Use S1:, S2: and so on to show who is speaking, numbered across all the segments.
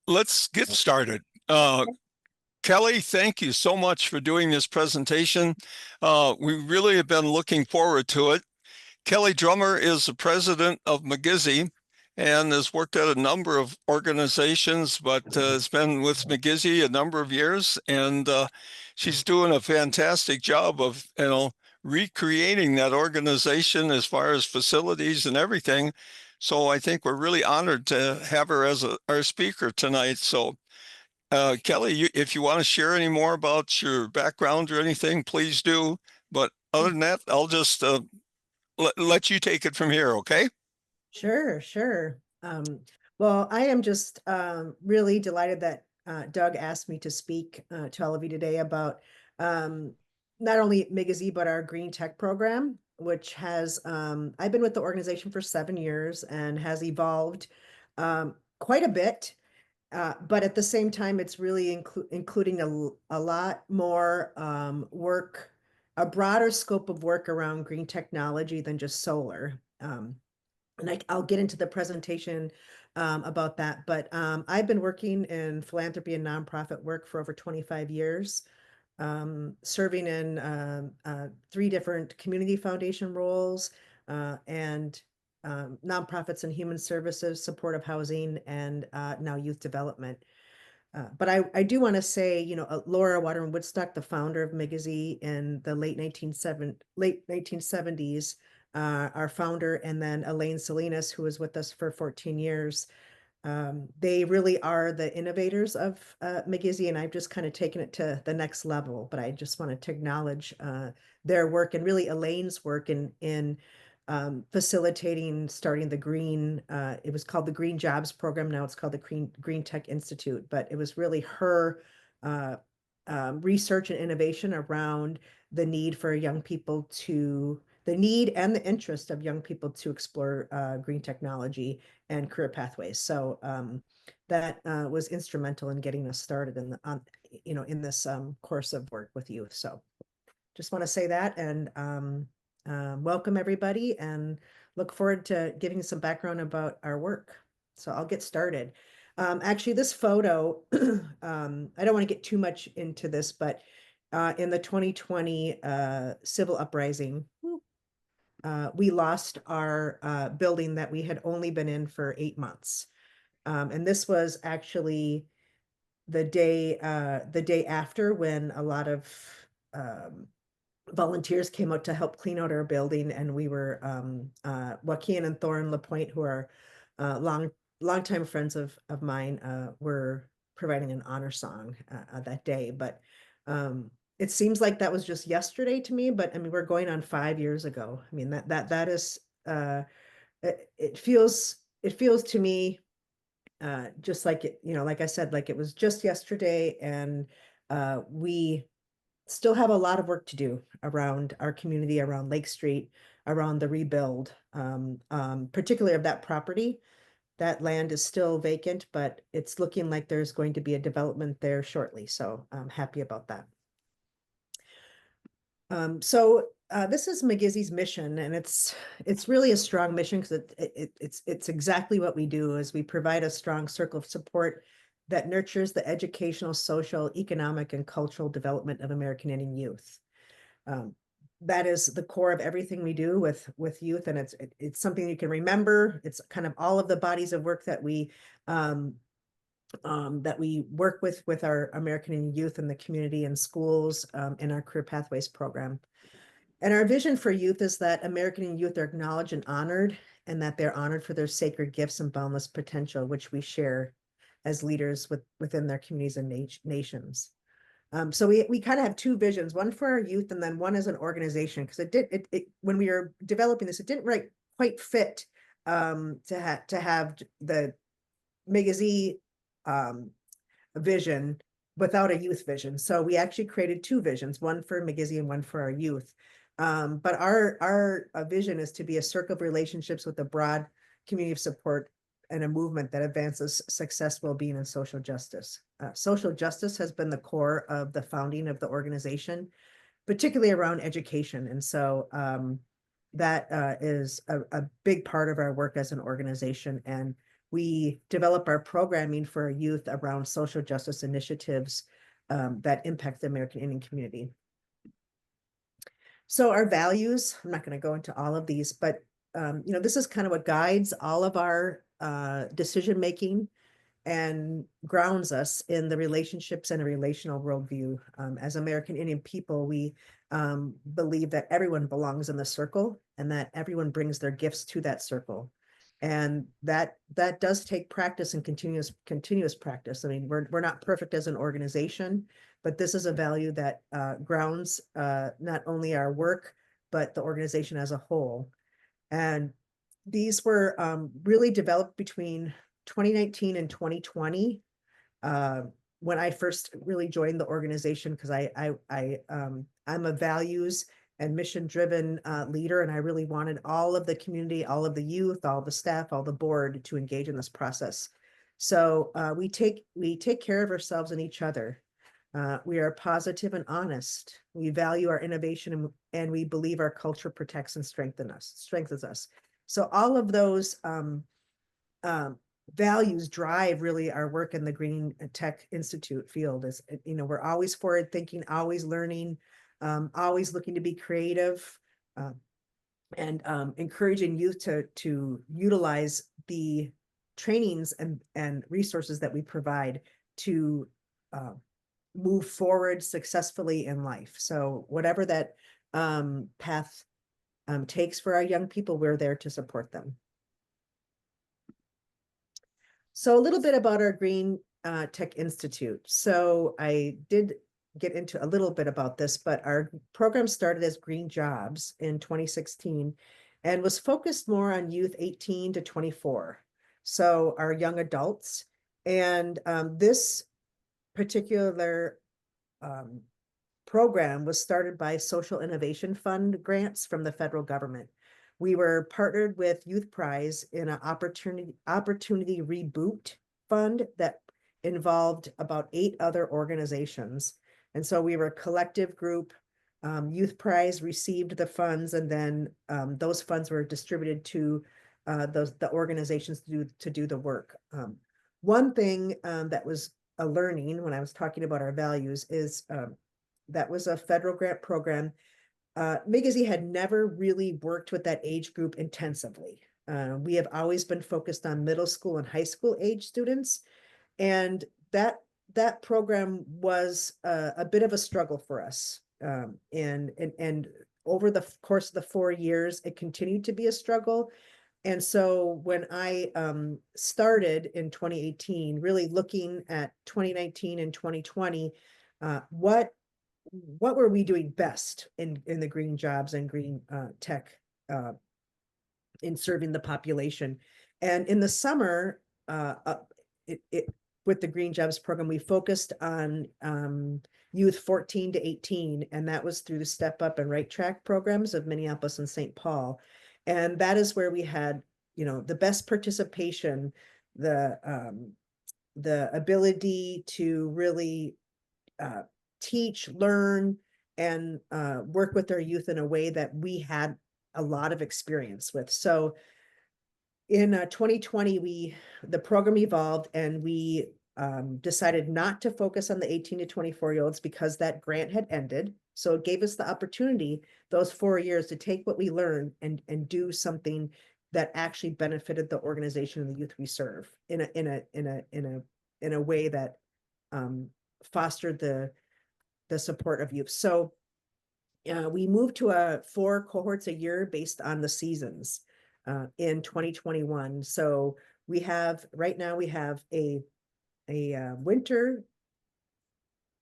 S1: let's get started. Kelly, thank you so much for doing this presentation. We really have been looking forward to it. Kelly Drummer is the president of MIGIZI and has worked at a number of organizations, but has been with MIGIZI a number of years, and she's doing a fantastic job of, recreating that organization as far as facilities and everything. So I think we're really honored to have her as our speaker tonight. So Kelly, if you want to share any more about your background or anything, please do. But other than that, I'll just let you take it from here, okay?
S2: Sure, sure. Well, I am just really delighted that Doug asked me to speak to all of you today about not only MIGIZI, but our Green Tech program, which has, I've been with the organization for 7 years and has evolved quite a bit. But at the same time, it's really including a lot more work, a broader scope of work around green technology than just solar. And I'll get into the presentation about that. But I've been working in philanthropy and nonprofit work for over 25 years, serving in 3 different community foundation roles and nonprofits and human services, supportive housing, and now youth development. But I do want to say, Laura Waterman Woodstock, the founder of MIGIZI in the late 1970s, our founder, and then Elaine Salinas, who was with us for 14 years. They really are the innovators of MIGIZI, and I've just kind of taken it to the next level. But I just wanted to acknowledge their work and really Elaine's work in facilitating starting the green, it was called the Green Jobs Program. Now it's called the Green Tech Institute, but it was really her research and innovation around the need for young people the need and the interest of young people to explore green technology and career pathways. So that was instrumental in getting us started in this course of work with you. So just want to say that, and welcome everybody, and look forward to giving some background about our work. So I'll get started. Actually, this photo, I don't want to get too much into this, but in the 2020 civil uprising, we lost our building that we had only been in for 8 months. And this was actually the day after, when a lot of volunteers came out to help clean out our building, and we were Joaquin and Thorin LaPointe, who are longtime friends of mine, were providing an honor song that day. But it seems like that was just yesterday to me, but I mean, we're going on 5 years ago. I mean, that is it feels to me just like it, like I said, like it was just yesterday, and we still have a lot of work to do around our community, around Lake Street, around the rebuild, particularly of that property. That land is still vacant, but it's looking like there's going to be a development there shortly. So I'm happy about that. So this is MIGIZI's mission, and it's really a strong mission, because it's exactly what we do. Is we provide a strong circle of support that nurtures the educational, social, economic, and cultural development of American Indian youth. That is the core of everything we do with youth, and it's something you can remember. It's kind of all of the bodies of work that we work with our American Indian youth in the community and schools, in our Career Pathways program. And our vision for youth is that American Indian youth are acknowledged and honored, and that they're honored for their sacred gifts and boundless potential, which we share as leaders within their communities and nations. So we kind of have 2 visions, one for our youth and then one as an organization, because when we were developing this, it didn't quite fit to have the MIGIZI vision without a youth vision. So we actually created 2 visions, one for MIGIZI and one for our youth. But our vision is to be a circle of relationships with a broad community of support and a movement that advances success, well-being, and social justice. Social justice has been the core of the founding of the organization, particularly around education. And so that is a big part of our work as an organization. And we develop our programming for our youth around social justice initiatives that impact the American Indian community. So our values, I'm not going to go into all of these, but this is kind of what guides all of our decision making and grounds us in the relationships and a relational worldview. As American Indian people, we believe that everyone belongs in the circle and that everyone brings their gifts to that circle. And that does take practice and continuous practice. I mean, we're not perfect as an organization, but this is a value that grounds not only our work, but the organization as a whole. And these were really developed between 2019 and 2020 when I first really joined the organization, because I'm a values and mission driven leader, and I really wanted all of the community, all of the youth, all the staff, all the board to engage in this process. So we take care of ourselves and each other. We are positive and honest. We value our innovation, and we believe our culture protects and strengthens us. So all of those values drive really our work in the Green Tech Institute field. Is, we're always forward thinking, always learning, always looking to be creative, and encouraging youth to utilize the trainings and resources that we provide to move forward successfully in life. So whatever that path takes for our young people, we're there to support them. So a little bit about our Green Tech Institute. So I did get into a little bit about this, but our program started as Green Jobs in 2016 and was focused more on youth 18 to 24. So our young adults. And this particular program was started by Social Innovation Fund grants from the federal government. We were partnered with Youth Prize in an opportunity reboot fund that involved about 8 other organizations. And so we were a collective group. Youth Prize received the funds, and then those funds were distributed to the organizations to do the work. One thing that was a learning when I was talking about our values is that was a federal grant program. MIGIZI had never really worked with that age group intensively. We have always been focused on middle school and high school age students. And that program was a bit of a struggle for us. And over the course of the 4 years, it continued to be a struggle. And so when I started in 2018, really looking at 2019 and 2020, what were we doing best in the green jobs and green tech in serving the population? And in the summer, with the Green Jobs program, we focused on youth 14 to 18, and that was through the Step Up and Right Track programs of Minneapolis and St. Paul. And that is where we had, the best participation, the ability to really teach, learn, and work with our youth in a way that we had a lot of experience with. So in 2020, the program evolved, and we decided not to focus on the 18 to 24-year-olds because that grant had ended. So it gave us the opportunity those 4 years to take what we learned and do something that actually benefited the organization and the youth we serve in a way that fostered the support of youth. So we moved to 4 cohorts a year based on the seasons in 2021. So right now we have a winter,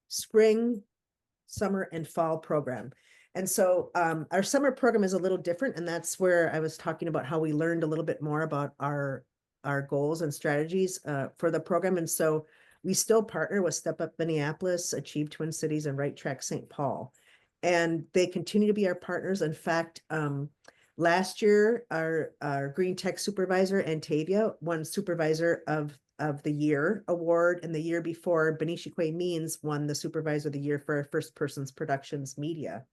S2: spring, summer, and fall program. And so our summer program is a little different, and that's where I was talking about how we learned a little bit more about our goals and strategies for the program. And so we still partner with Step Up Minneapolis, Achieve Twin Cities, and Right Track St. Paul. And they continue to be our partners. In fact, last year, our Green Tech supervisor, Antavia, won Supervisor of the Year award. And the year before, Benicia Means won the Supervisor of the Year for our First Persons Productions Media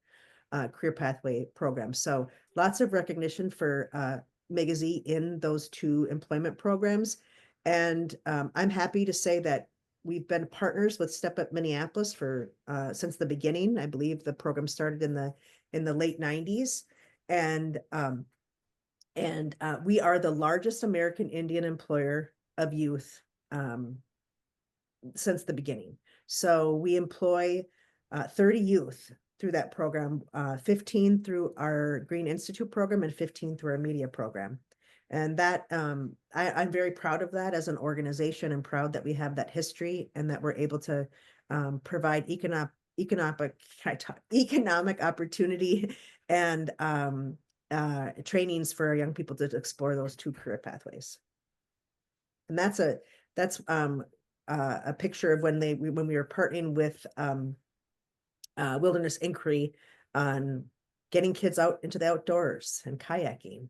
S2: Career Pathway program. So lots of recognition for MIGIZI in those 2 employment programs. And I'm happy to say that we've been partners with Step Up Minneapolis for since the beginning. I believe the program started in the late 90s. And we are the largest American Indian employer of youth since the beginning. So we employ 30 youth through that program, 15 through our Green Institute program and 15 through our media program. And that I'm very proud of that as an organization, and proud that we have that history and that we're able to provide economic opportunity and trainings for our young people to explore those two career pathways. And that's a picture of when we were partnering with Wilderness Inquiry on getting kids out into the outdoors and kayaking.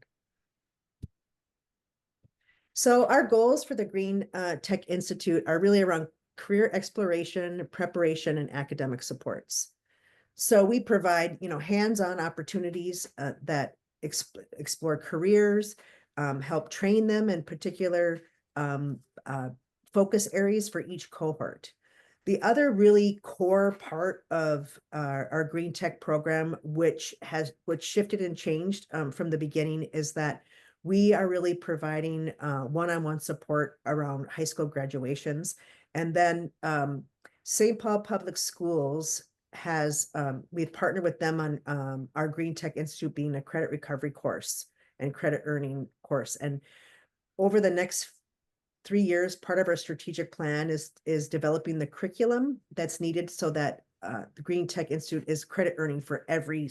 S2: So our goals for the Green Tech Institute are really around career exploration, preparation, and academic supports. So we provide, hands-on opportunities that explore careers, help train them in particular focus areas for each cohort. The other really core part of our Green Tech program, which shifted and changed from the beginning, is that we are really providing one-on-one support around high school graduations. And then St. Paul Public Schools has, we've partnered with them on our Green Tech Institute being a credit recovery course and credit earning course. And over the next 3 years, part of our strategic plan is developing the curriculum that's needed so that the Green Tech Institute is credit earning for every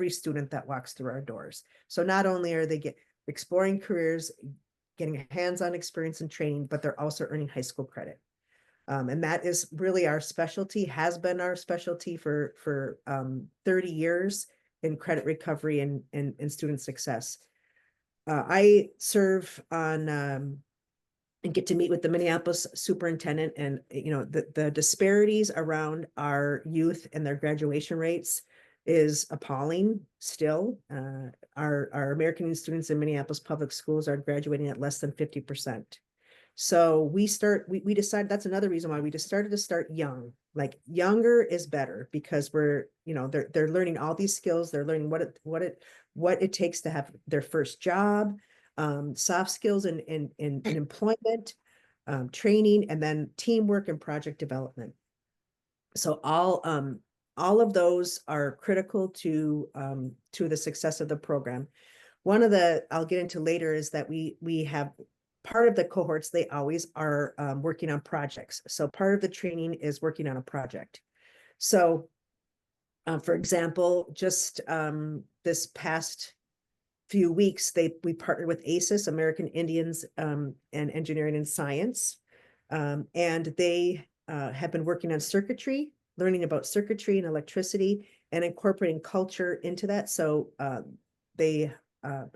S2: student that walks through our doors. So not only are they exploring careers, getting hands-on experience and training, but they're also earning high school credit. And that is really our specialty, has been our specialty for 30 years in credit recovery and student success. I serve on and get to meet with the Minneapolis superintendent, and the disparities around our youth and their graduation rates is appalling still. Our American Indian students in Minneapolis public schools are graduating at less than 50%. So we decided that's another reason why we just started to start young. Like, younger is better, because they're learning all these skills. They're learning what it takes to have their first job, soft skills in employment, training, and then teamwork and project development. So all of those are critical to the success of the program. One of the I'll get into later is that we have part of the cohorts, they always are working on projects. So part of the training is working on a project. So for example, just this past few weeks, we partnered with ACES, American Indians and Engineering and Science. And they have been working on circuitry, learning about circuitry and electricity, and incorporating culture into that. So they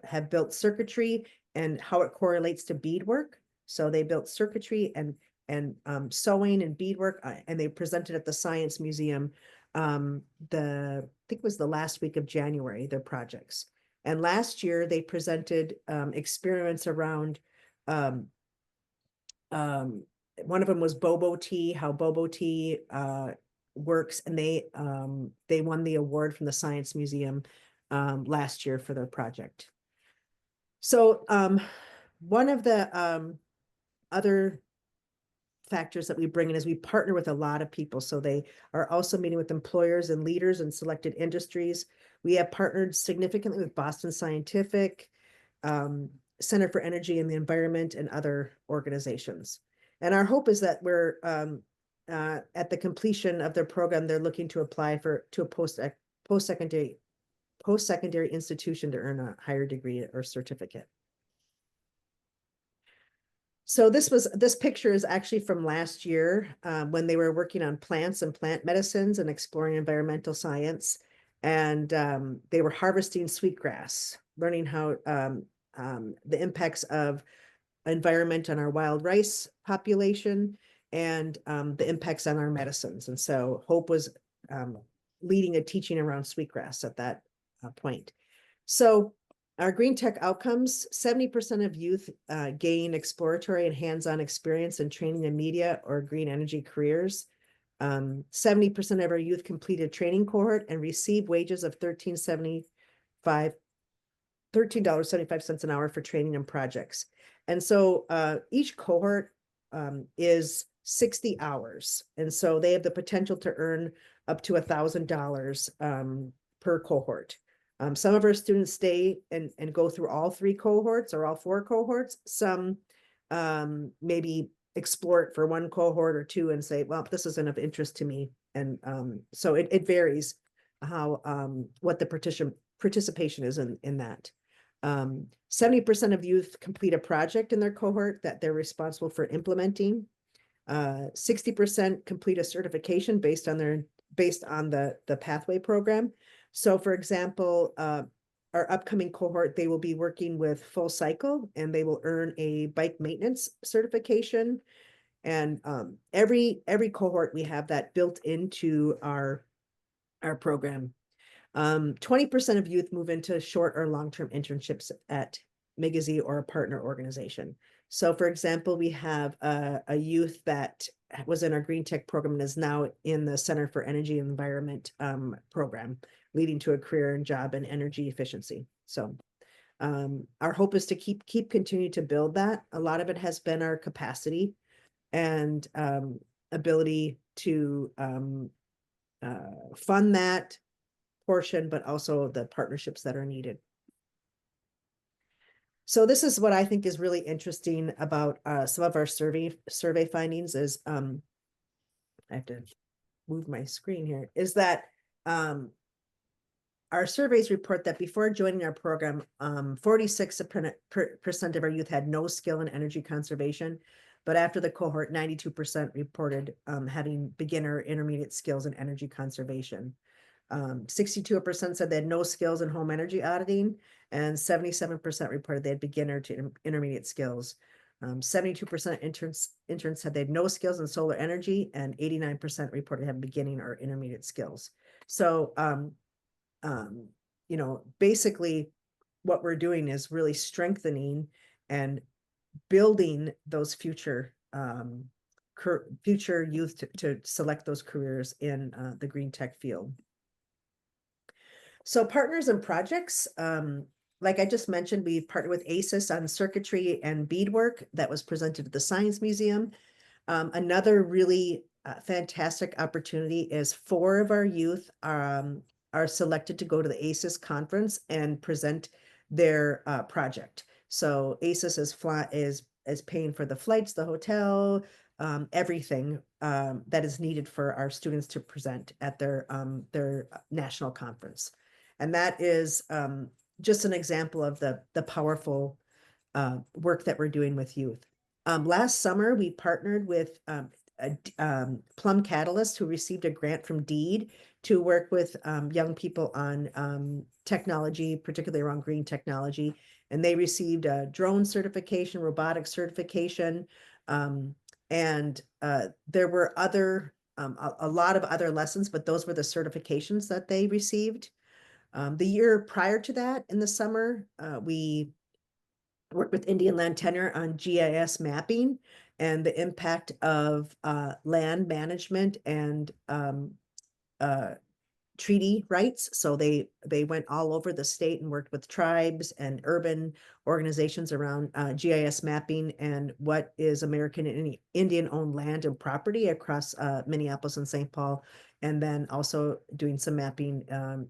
S2: have built circuitry and how it correlates to beadwork. So they built circuitry and sewing and beadwork, and they presented at the Science Museum I think it was the last week of January, their projects. And last year they presented experiments around one of them was bobo tea, how bobo tea works, and they won the award from the Science Museum last year for their project. So one of the other factors that we bring in is we partner with a lot of people. So they are also meeting with employers and leaders in selected industries. We have partnered significantly with Boston Scientific, Center for Energy and the Environment, and other organizations. And our hope is that we're at the completion of their program, they're looking to apply to a post-secondary institution to earn a higher degree or certificate. So this picture is actually from last year when they were working on plants and plant medicines and exploring environmental science. And they were harvesting sweetgrass, learning how the impacts of environment on our wild rice population and the impacts on our medicines. And so Hope was leading a teaching around sweetgrass at that point. So Our green tech outcomes, 70% of youth gain exploratory and hands-on experience in training in media or green energy careers. 70% of our youth completed training cohort and receive wages of $13.75 an hour for training and projects. And so each cohort is 60 hours. And so they have the potential to earn up to $1,000 per cohort. Some of our students stay and go through all 3 cohorts or all 4 cohorts. Some maybe explore it for 1 cohort or 2 and say, well, this isn't of interest to me. And so it varies how what the participation is in that. 70% of youth complete a project in their cohort that they're responsible for implementing. 60% complete a certification based on the pathway program. So for example, our upcoming cohort, they will be working with Full Cycle and they will earn a bike maintenance certification. And every cohort we have that built into our program. 20% of youth move into short or long-term internships at MIGIZI or a partner organization. So for example, we have a youth that was in our Green Tech program and is now in the Center for Energy and Environment program, leading to a career and job in energy efficiency. So our hope is to keep continue to build that. A lot of it has been our capacity and ability to fund that portion, but also the partnerships that are needed. So this is what I think is really interesting about some of our survey findings is, I have to move my screen here, is that our surveys report that before joining our program, 46% of our youth had no skill in energy conservation, but after the cohort, 92% reported having beginner intermediate skills in energy conservation. 62% said they had no skills in home energy auditing, and 77% reported they had beginner to intermediate skills. 72% interns said they had no skills in solar energy, and 89% reported having beginning or intermediate skills. So, you know, basically what we're doing is really strengthening and building those future youth to select those careers in the green tech field. So partners and projects, like I just mentioned, we partnered with ACES on circuitry and beadwork that was presented at the Science Museum. Another really fantastic opportunity is 4 of our youth are selected to go to the ACES conference and present their project. So ACES is paying for the flights, the hotel, everything that is needed for our students to present at their national conference. And that is just an example of the powerful work that we're doing with youth. Last summer, we partnered with Plum Catalyst, who received a grant from DEED to work with young people on technology, particularly around green technology. And they received a drone certification, robotics certification, and there were a lot of other lessons, but those were the certifications that they received. The year prior to that, in the summer, we worked with Indian Land Tenure on GIS mapping and the impact of land management and treaty rights. So they went all over the state and worked with tribes and urban organizations around GIS mapping and what is American and Indian owned land and property across Minneapolis and St. Paul, and then also doing some mapping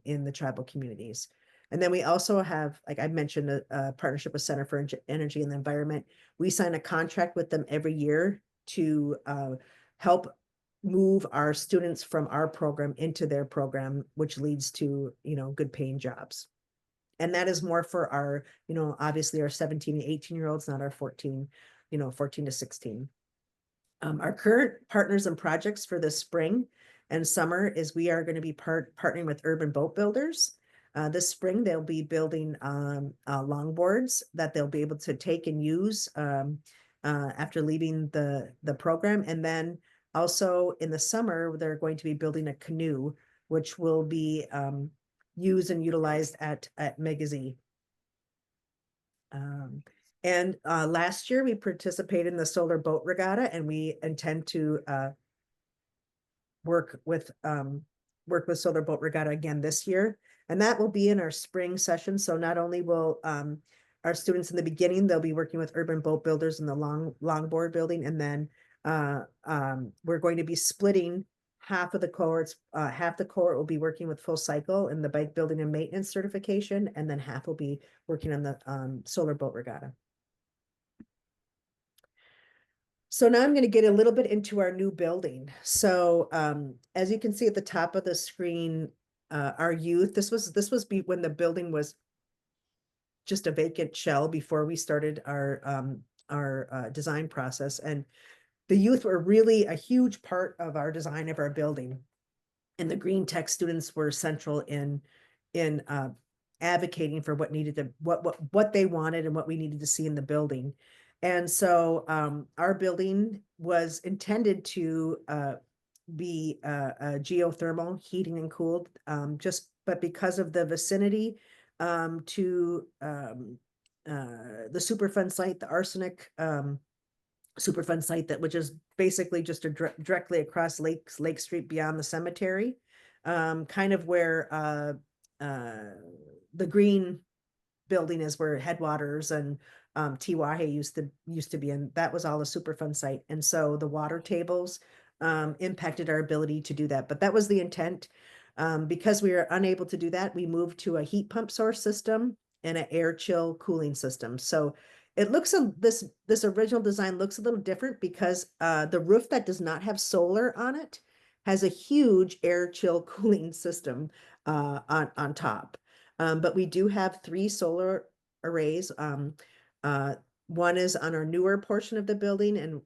S2: in the tribal communities. And then we also have, like I mentioned, a partnership with Center for Energy and the Environment. We sign a contract with them every year to help move our students from our program into their program, which leads to, you know, good paying jobs. And that is more for our, you know, obviously our 17 and 18-year-olds, not our 14 to 16. Our current partners and projects for the spring and summer is we are going to be partnering with Urban Boat Builders. This spring, they'll be building longboards that they'll be able to take and use after leaving the program. And then also in the summer, they're going to be building a canoe, which will be used and utilized at MIGIZI. And last year we participated in the Solar Boat Regatta, and we intend to work with Solar Boat Regatta again this year. And that will be in our spring session. So not only will our students in the beginning, they'll be working with urban boat builders in the longboard building. And then we're going to be splitting half of the cohorts. Half the cohort will be working with full cycle in the bike building and maintenance certification. And then half will be working on the Solar Boat Regatta. So now I'm going to get a little bit into our new building. So as you can see at the top of the screen, our youth, this was when the building was just a vacant shell before we started our design process. And the youth were really a huge part of our design of our building. And the Green Tech students were central in advocating for what needed to what they wanted and what we needed to see in the building. And so our building was intended to be geothermal, heating and cooled, but because of the vicinity to the Superfund site, the arsenic Superfund site, which is basically just directly across Lake Street beyond the cemetery, kind of where the green building is, where Headwaters and Tiwahe used to be, and that was all a Superfund site. And so the water tables impacted our ability to do that. But that was the intent. Because we were unable to do that, we moved to a heat pump source system and an air chill cooling system. So it looks this original design looks a little different because the roof that does not have solar on it has a huge air chill cooling system on top. But we do have 3 solar arrays. One is on our newer portion of the building, and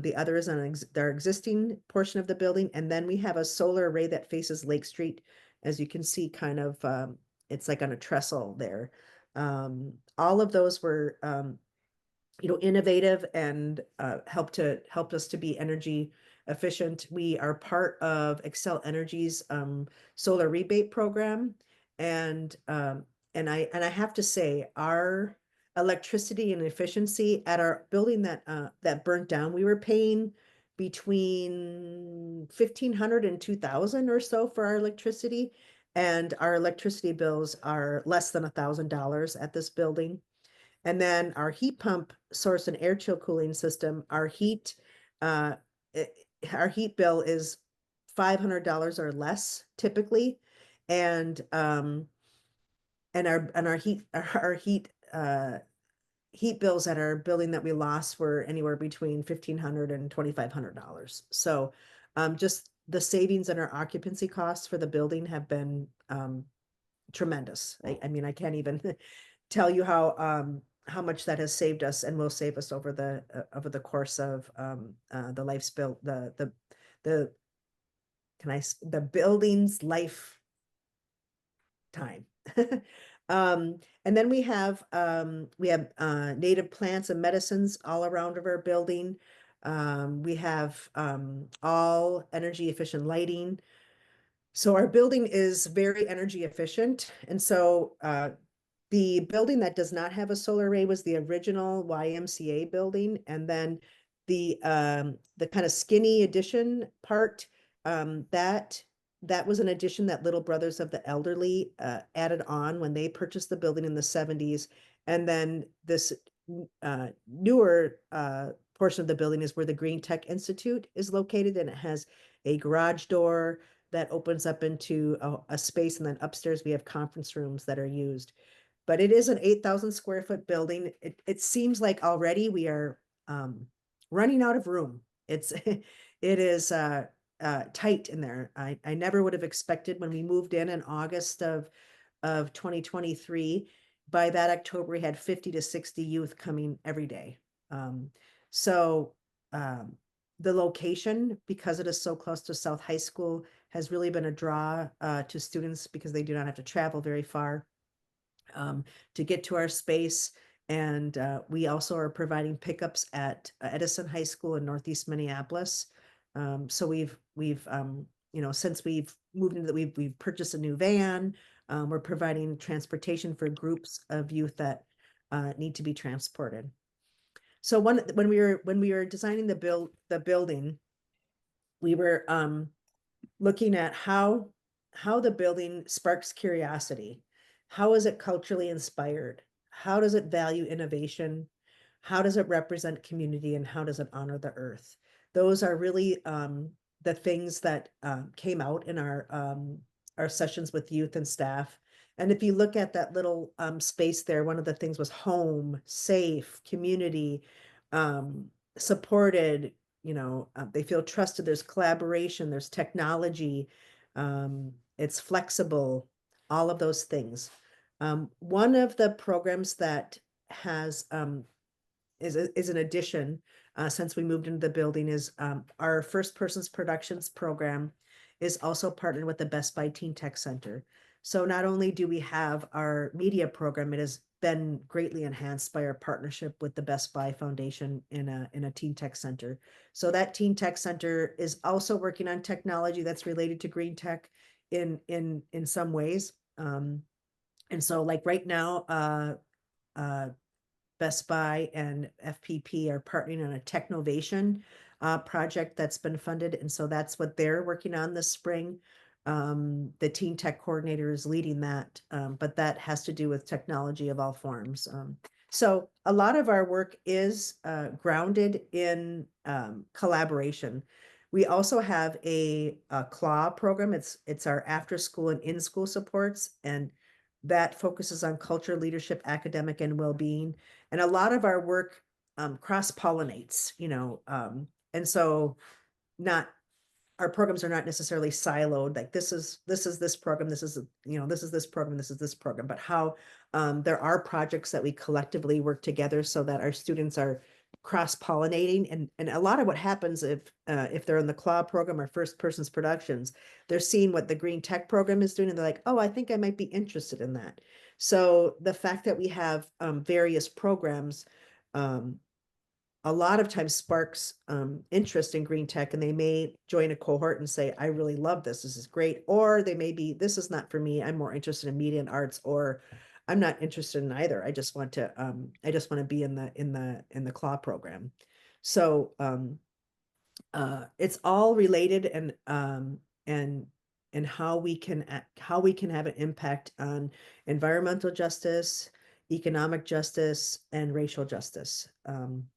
S2: the other is on our existing portion of the building. And then we have a solar array that faces Lake Street, as you can see, kind of it's like on a trestle there. All of those were innovative and helped us to be energy efficient. We are part of Excel Energy's solar rebate program, and I have to say, our electricity and efficiency at our building that burnt down, we were paying between 1,500 and 2,000 or so for our electricity, and our electricity bills are less than $1,000 at this building. And then our heat pump source and air chill cooling system, our heat bill is $500 or less typically, and our heat bills at our building that we lost were anywhere between $1,500 and $2,500. So just the savings in our occupancy costs for the building have been tremendous. I mean, I can't even tell you how much that has saved us and will save us over the course of the building's lifetime. And then we have native plants and medicines all around of our building. We have all energy efficient lighting. So our building is very energy efficient. And so the building that does not have a solar array was the original YMCA building. And then the kind of skinny addition part, that was an addition that Little Brothers of the Elderly added on when they purchased the building in the 70s. And then this newer portion of the building is where the Green Tech Institute is located, and it has a garage door that opens up into a space, and then upstairs we have conference rooms that are used. But it is an 8,000 square foot building. It seems like already we are running out of room. It is tight in there. I never would have expected when we moved in August of 2023. By that October, we had 50 to 60 youth coming every day. So the location, because it is so close to South High School, has really been a draw to students because they do not have to travel very far to get to our space. And we also are providing pickups at Edison High School in Northeast Minneapolis. So we've since we've moved into we've purchased a new van. We're providing transportation for groups of youth that need to be transported. So when we were designing the building, we were looking at how the building sparks curiosity. How is it culturally inspired? How does it value innovation? How does it represent community, and how does it honor the earth? Those are really the things that came out in our sessions with youth and staff. And if you look at that little space there, one of the things was home, safe, community, um, supported, they feel trusted, there's collaboration, there's technology, it's flexible, all of those things. One of the programs that has is an addition since we moved into the building is our First Persons Productions program is also partnered with the Best Buy Teen Tech Center. So not only do we have our media program, it has been greatly enhanced by our partnership with the Best Buy Foundation in a Teen Tech Center. So that Teen Tech Center is also working on technology that's related to green tech in some ways. And so like right now, Best Buy and FPP are partnering on a Technovation project that's been funded. And so that's what they're working on this spring. The Teen Tech Coordinator is leading that, but that has to do with technology of all forms. So a lot of our work is grounded in collaboration. We also have a CLAW program. It's our after school and in school supports, and that focuses on culture, leadership, academic, and well-being. And a lot of our work cross-pollinates, and so not our programs are not necessarily siloed, like this is this program, this is this is this program, this is this program, but how there are projects that we collectively work together so that our students are cross-pollinating. And a lot of what happens if they're in the CLAW program or First Persons Productions, they're seeing what the Green Tech program is doing, and they're like, oh, I think I might be interested in that. So the fact that we have various programs a lot of times sparks interest in green tech, and they may join a cohort and say, I really love this. This is great. Or they may be, this is not for me. I'm more interested in media and arts, or I'm not interested in either. I just want to be in the CLAW program. So it's all related, and how we can have an impact on environmental justice, economic justice, and racial justice.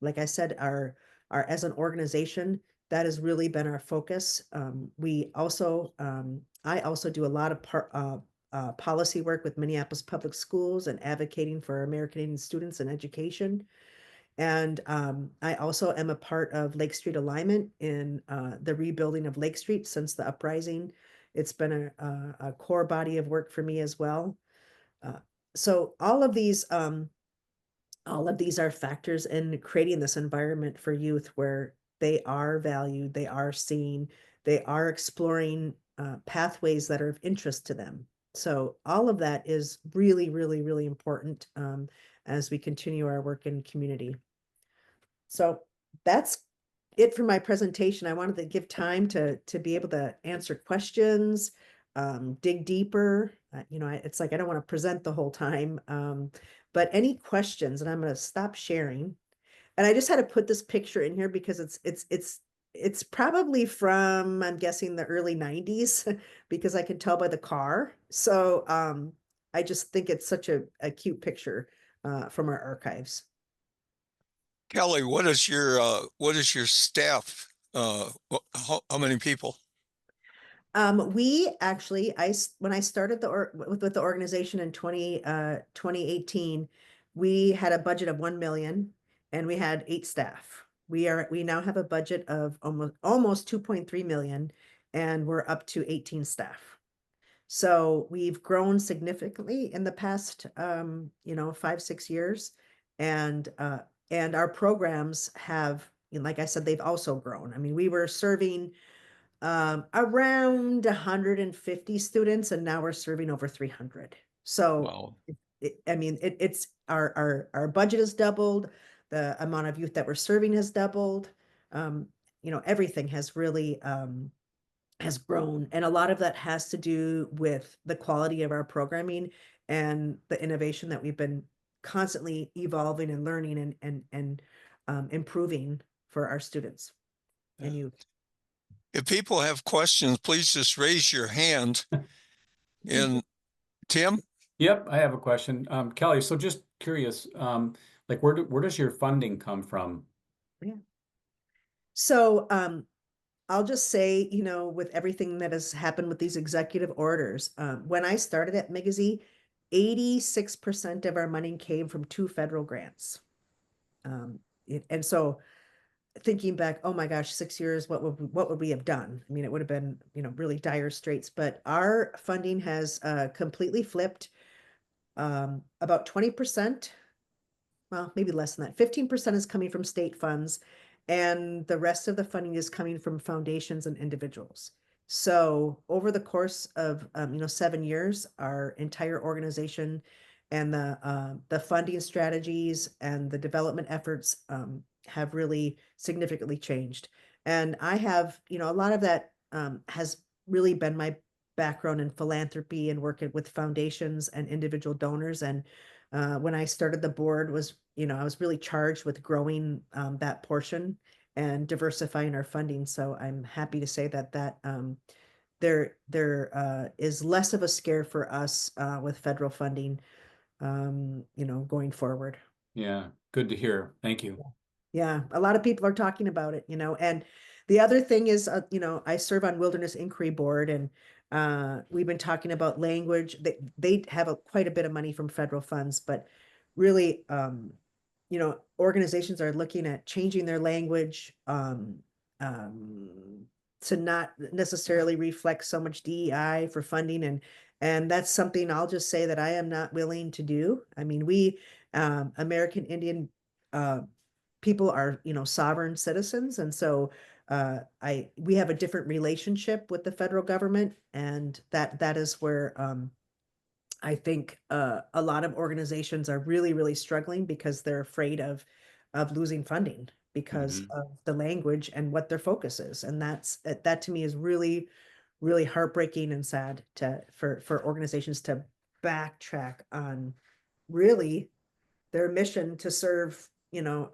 S2: Like I said, our as an organization, that has really been our focus. We also I also do a lot of policy work with Minneapolis Public Schools and advocating for American Indian students and education. And I also am a part of Lake Street Alignment in the rebuilding of Lake Street since the uprising. It's been a core body of work for me as well. Uh, so all of these are factors in creating this environment for youth where they are valued, they are seen, they are exploring pathways that are of interest to them. So all of that is really, really, really important as we continue our work in community. So that's it for my presentation. I wanted to give time to be able to answer questions, dig deeper. It's like I don't want to present the whole time, but any questions, and I'm going to stop sharing. And I just had to put this picture in here because it's probably from, I'm guessing, the early 90s because I can tell by the car. So I just think it's such a cute picture from our archives.
S1: Kelly, what is your staff? How many people?
S2: We actually, when I started with the organization in 2018, we had a budget of 1 million and we had 8 staff. We now have a budget of almost 2.3 million, and we're up to 18 staff. So we've grown significantly in the past 5-6 years, and our programs have, like I said, they've also grown. I mean, we were serving around 150 students, and now we're serving over 300. So
S1: Wow.
S2: it's our budget has doubled, the amount of youth that we're serving has doubled. Everything has really has grown, and a lot of that has to do with the quality of our programming and the innovation that we've been constantly evolving and learning and improving for our students and youth.
S1: If people have questions, please just raise your hand. And Tim?
S3: Yep, I have a question. Kelly, so just curious, like where does your funding come from?
S2: Yeah. So I'll just say, you know, with everything that has happened with these executive orders, when I started at MIGIZI, 86% of our money came from 2 federal grants. And so thinking back, oh my gosh, 6 years, what would we have done? I mean, it would have been, you know, really dire straits, but our funding has completely flipped. About 20%, well, maybe less than that. 15% is coming from state funds, and the rest of the funding is coming from foundations and individuals. So over the course of 7 years, our entire organization and the funding strategies and the development efforts have really significantly changed. And I have, you know, a lot of that has really been my background in philanthropy and working with foundations and individual donors. And when I started the board was, you know, I was really charged with growing that portion and diversifying our funding. So I'm happy to say that there is less of a scare for us with federal funding, you know, going forward.
S3: Yeah, good to hear. Thank you.
S2: Yeah, a lot of people are talking about it, you know, and the other thing is, you know, I serve on Wilderness Inquiry Board, and we've been talking about language. They have quite a bit of money from federal funds, but really, you know, organizations are looking at changing their language to not necessarily reflect so much DEI for funding, and that's something I'll just say that I am not willing to do. I mean, we American Indian people are, you know, sovereign citizens. And so we have a different relationship with the federal government. And that is where I think a lot of organizations are really, really struggling because they're afraid of losing funding because of the language and what their focus is. And that to me is really, really heartbreaking and sad for organizations to backtrack on really their mission to serve, you know,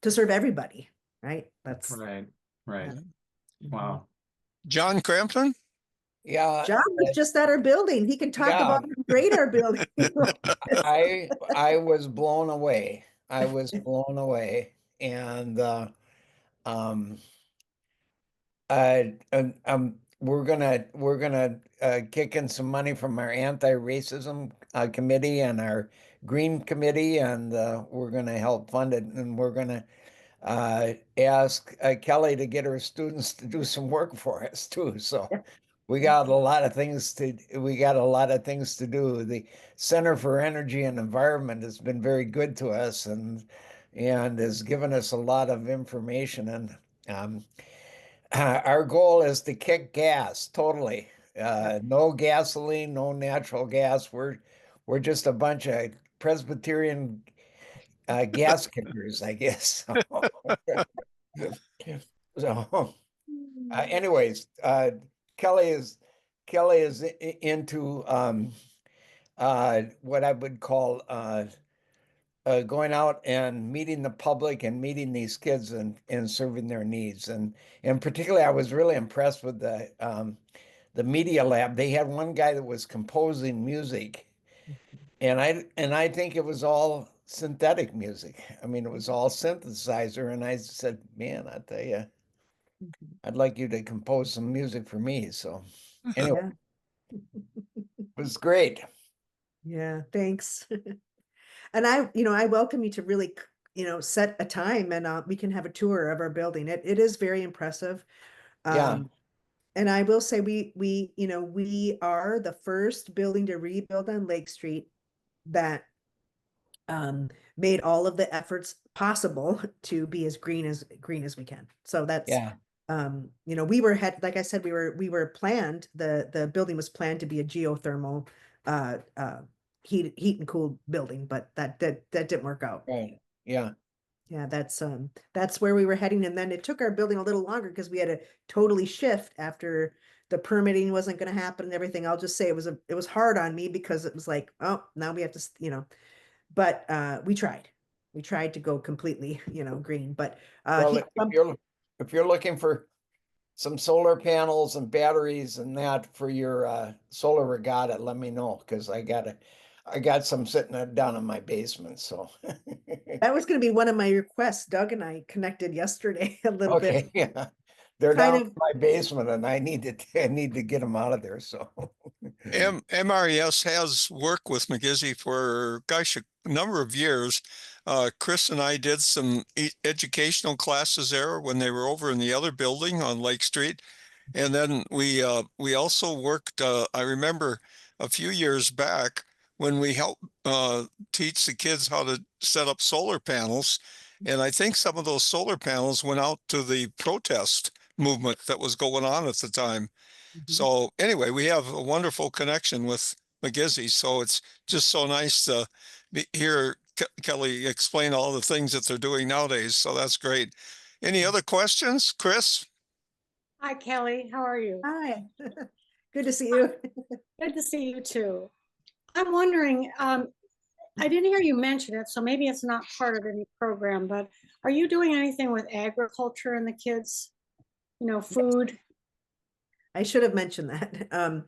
S2: to serve everybody, right? That's
S3: Right, right.
S2: yeah.
S3: Wow.
S1: John Crampton?
S4: Yeah,
S2: John was just at our building. He can talk
S4: yeah.
S2: about how great our building
S4: I was blown away. I was blown away, and um, we're gonna kick in some money from our anti-racism committee and our green committee, and we're gonna help fund it, and we're gonna ask Kelly to get her students to do some work for us too. So we got a lot of things to do. The Center for Energy and Environment has been very good to us and has given us a lot of information. And our goal is to kick gas totally. No gasoline, no natural gas. We're just a bunch of Presbyterian gas kickers, I guess. So, anyways, Kelly is into what I would call going out and meeting the public and meeting these kids and serving their needs. And particularly, I was really impressed with the media lab. They had one guy that was composing music, and I think it was all synthetic music. I mean, it was all synthesizer. And I said, man, I tell you, I'd like you to compose some music for me. So anyway,
S2: Yeah.
S4: it was great.
S2: Yeah, thanks. And I welcome you to really, you know, set a time and we can have a tour of our building. It is very impressive.
S4: Yeah.
S2: And I will say we are the first building to rebuild on Lake Street that made all of the efforts possible to be as green as we can. So that's
S4: Yeah.
S2: we were like I said, we were planned, the building was planned to be a geothermal heat and cool building, but that didn't work out.
S4: Right. Yeah.
S2: Yeah, that's where we were heading. And then it took our building a little longer because we had to totally shift after the permitting wasn't going to happen and everything. I'll just say it was hard on me because it was like, oh, now we have to, but we tried to go completely, green, but
S4: Well,
S2: he,
S4: if you're looking for some solar panels and batteries and that for your solar regatta, let me know, because I got some sitting down in my basement. So
S2: that was going to be one of my requests. Doug and I connected yesterday a little bit.
S4: okay, yeah, they're
S2: Kind
S4: down
S2: of-
S4: in my basement, and I need to get them out of there. So
S1: MRES has worked with MIGIZI for, gosh, a number of years. Chris and I did some educational classes there when they were over in the other building on Lake Street. And then we also worked, I remember a few years back when we helped teach the kids how to set up solar panels. And I think some of those solar panels went out to the protest movement that was going on at the time. So anyway, we have a wonderful connection with MIGIZI. So it's just so nice to hear Kelly explain all the things that they're doing nowadays. So that's great. Any other questions, Chris?
S5: Hi, Kelly. How are you?
S2: Hi, good to see you.
S5: Good to see you too. I'm wondering, I didn't hear you mention it, so maybe it's not part of any program, but are you doing anything with agriculture and the kids? Food?
S2: I should have mentioned that.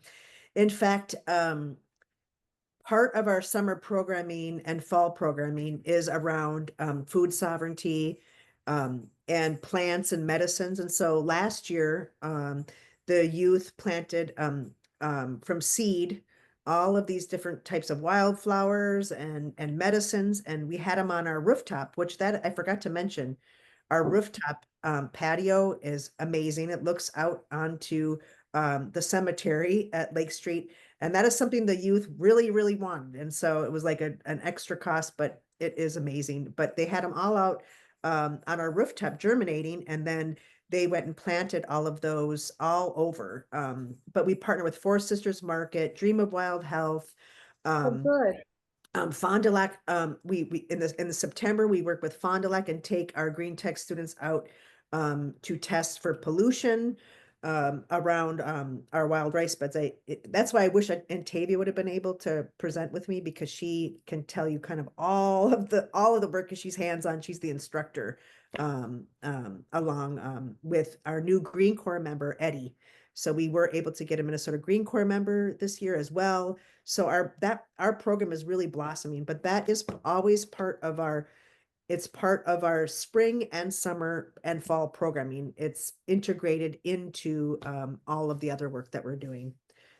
S2: In fact, part of our summer programming and fall programming is around food sovereignty and plants and medicines. And so last year, the youth planted from seed all of these different types of wildflowers and medicines, and we had them on our rooftop, which that I forgot to mention. Our rooftop patio is amazing. It looks out onto the cemetery at Lake Street. And that is something the youth really, really wanted. And so it was like an extra cost, but it is amazing. But they had them all out on our rooftop germinating. And then they went and planted all of those all over. But we partner with Four Sisters Market, Dream of Wild Health,
S5: Oh, good.
S2: Fond du Lac. We in the September we work with Fond du Lac and take our Green Tech students out to test for pollution around our wild rice beds. That's why I wish Tavia would have been able to present with me, because she can tell you kind of all of the work, because she's hands-on. She's the instructor along with our new Green Corps member Eddie. So we were able to get a Minnesota Green Corps member this year as well. So our program is really blossoming, but that is always part of it's part of our spring and summer and fall programming. It's integrated into all of the other work that we're doing.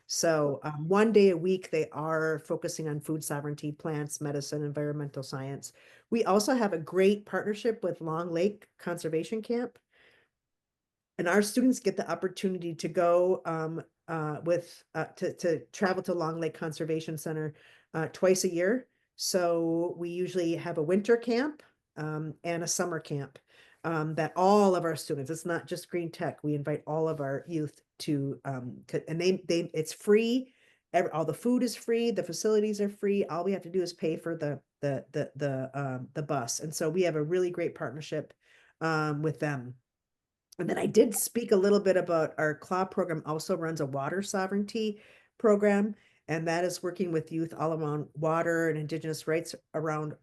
S2: So one day a week, they are focusing on food sovereignty, plants, medicine, environmental science. We also have a great partnership with Long Lake Conservation Camp. And our students get the opportunity to go to travel to Long Lake Conservation Center twice a year. So we usually have a winter camp and a summer camp that all of our students, it's not just Green Tech, we invite all of our youth to, and it's free. All the food is free, the facilities are free. All we have to do is pay for the bus. And so we have a really great partnership with them. And then I did speak a little bit about our CLAW program also runs a water sovereignty program, and that is working with youth all around water and Indigenous rights around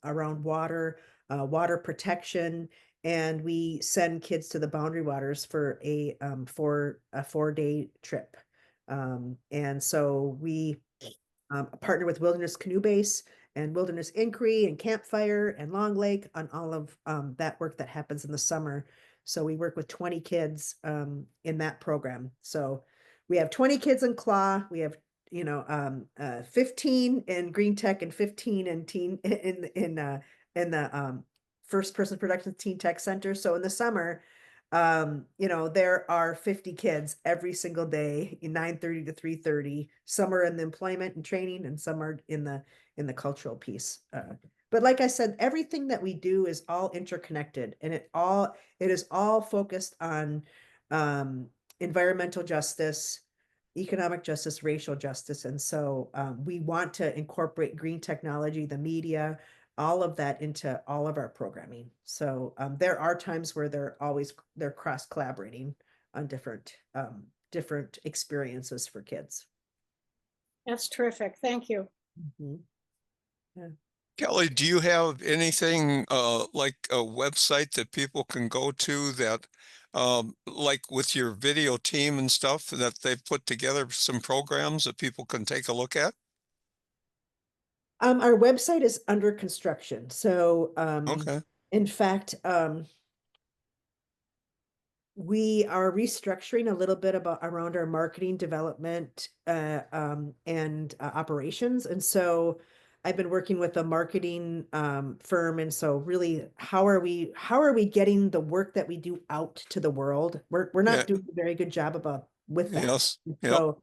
S2: water, water protection. And we send kids to the Boundary Waters for a 4-day trip. And so we partner with Wilderness Canoe Base and Wilderness Inquiry and Campfire and Long Lake on all of that work that happens in the summer. So we work with 20 kids in that program. So we have 20 kids in CLAW. We have 15 in Green Tech and 15 in teen in the First Person Productions Teen Tech Center. So in the summer, there are 50 kids every single day in 9:30 to 3:30. Some are in the employment and training, and some are in the cultural piece. But like I said, everything that we do is all interconnected, and it is all focused on environmental justice, economic justice, racial justice. And so we want to incorporate green technology, the media, all of that into all of our programming. So there are times where they're cross collaborating on different experiences for kids.
S5: That's terrific. Thank you.
S2: Mm-hmm. Yeah.
S1: Kelly, do you have anything like a website that people can go to that like with your video team and stuff that they've put together some programs that people can take a look at?
S2: Our website is under construction. So,
S1: Okay.
S2: in fact, we are restructuring a little bit around our marketing development and operations. And so I've been working with a marketing firm. And so really, how are we getting the work that we do out to the world? We're
S1: Yeah.
S2: not doing a very good job with that.
S1: Yes. Yep.
S2: So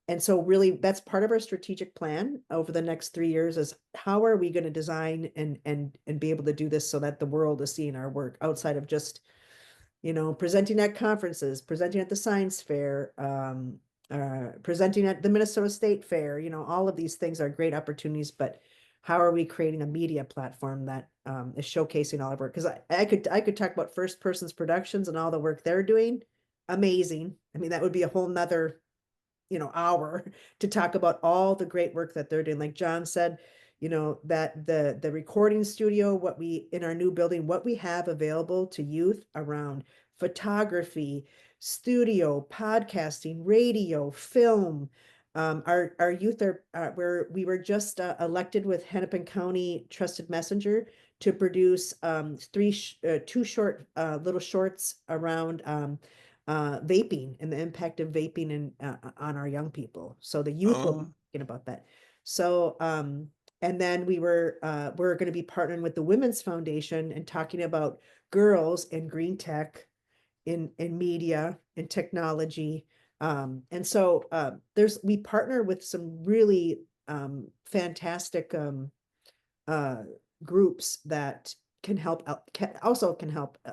S2: and so really that's part of our strategic plan over the next 3 years is how are we going to design and be able to do this so that the world is seeing our work outside of just presenting at conferences, presenting at the science fair, presenting at the Minnesota State Fair. All of these things are great opportunities, but how are we creating a media platform that is showcasing all of our work? Because I could talk about First Persons Productions and all the work they're doing. Amazing. I mean, that would be a whole nother hour to talk about all the great work that they're doing. Like John said, that the recording studio, what we in our new building, what we have available to youth around photography, studio, podcasting, radio, film. Our youth are we were just elected with Hennepin County Trusted Messenger to produce two short little shorts around vaping and the impact of vaping on our young people. So the youth will be thinking about that. So and then we're going to be partnering with the Women's Foundation and talking about girls in green tech, in media, in technology. And so we partner with some really fantastic groups that can help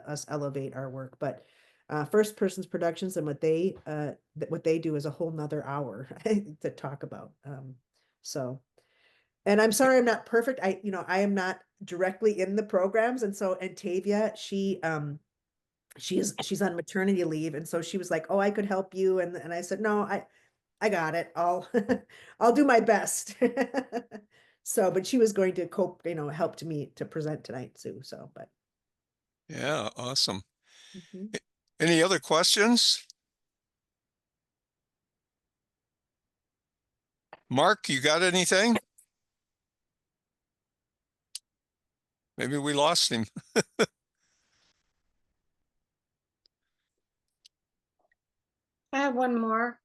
S2: us elevate our work. But First Persons Productions and what they do is a whole nother hour to talk about. So, and I'm sorry I'm not perfect. I am not directly in the programs, and so Tavia, she's on maternity leave, and so she was like, "Oh, I could help you," and I said, "No, I got it. I'll do my best." So, but she was going to help me to present tonight, Sue. So, but
S1: Yeah, awesome.
S2: mhm.
S1: Any other questions? Mark, you got anything? Maybe we lost him.
S5: I have one more.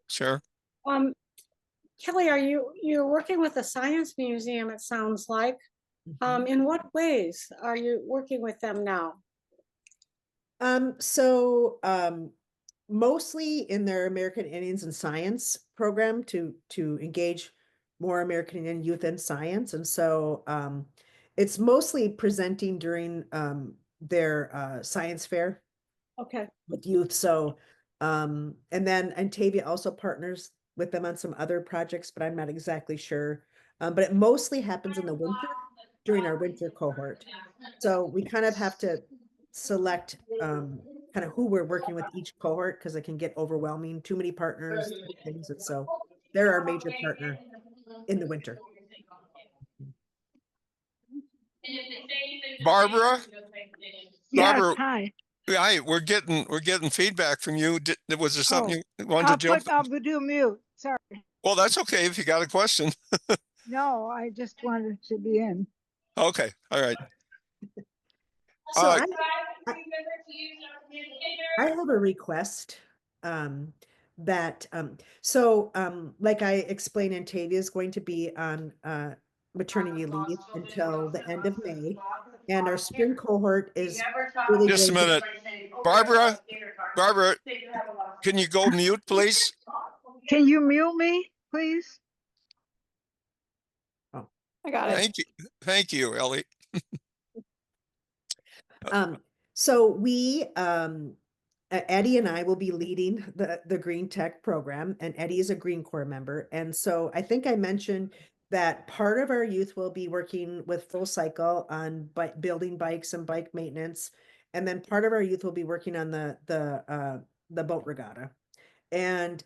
S1: Sure.
S5: Kelly, you're working with the Science Museum, it sounds like.
S2: Mhm.
S5: In what ways are you working with them now?
S2: So mostly in their American Indians and Science program to engage more American Indian youth in science. And so it's mostly presenting during their science fair
S5: Okay.
S2: with youth. So and then Tavia also partners with them on some other projects, but I'm not exactly sure. But it mostly happens in the winter during our winter cohort. So we kind of have to select kind of who we're working with each cohort because it can get overwhelming, too many partners, too many things. And so they're our major partner in the winter.
S1: Barbara?
S6: Yes,
S1: Barbara,
S6: hi.
S1: hi, we're getting feedback from you. Was there something you wanted to jump?
S6: I'll do mute. Sorry.
S1: Well, that's okay if you got a question.
S6: No, I just wanted to be in.
S1: Okay, all right.
S2: So I have a request that like I explained, Antavia is going to be on maternity leave until the end of May, and our spring cohort is really
S1: Just a
S2: going to
S1: minute. Barbara, can you go mute, please?
S6: Can you mute me, please?
S5: I got it.
S1: Thank you. Thank you, Ellie.
S2: So we Eddie and I will be leading the Green Tech program, and Eddie is a Green Corps member. And so I think I mentioned that part of our youth will be working with Full Cycle on building bikes and bike maintenance. And then part of our youth will be working on the boat regatta. And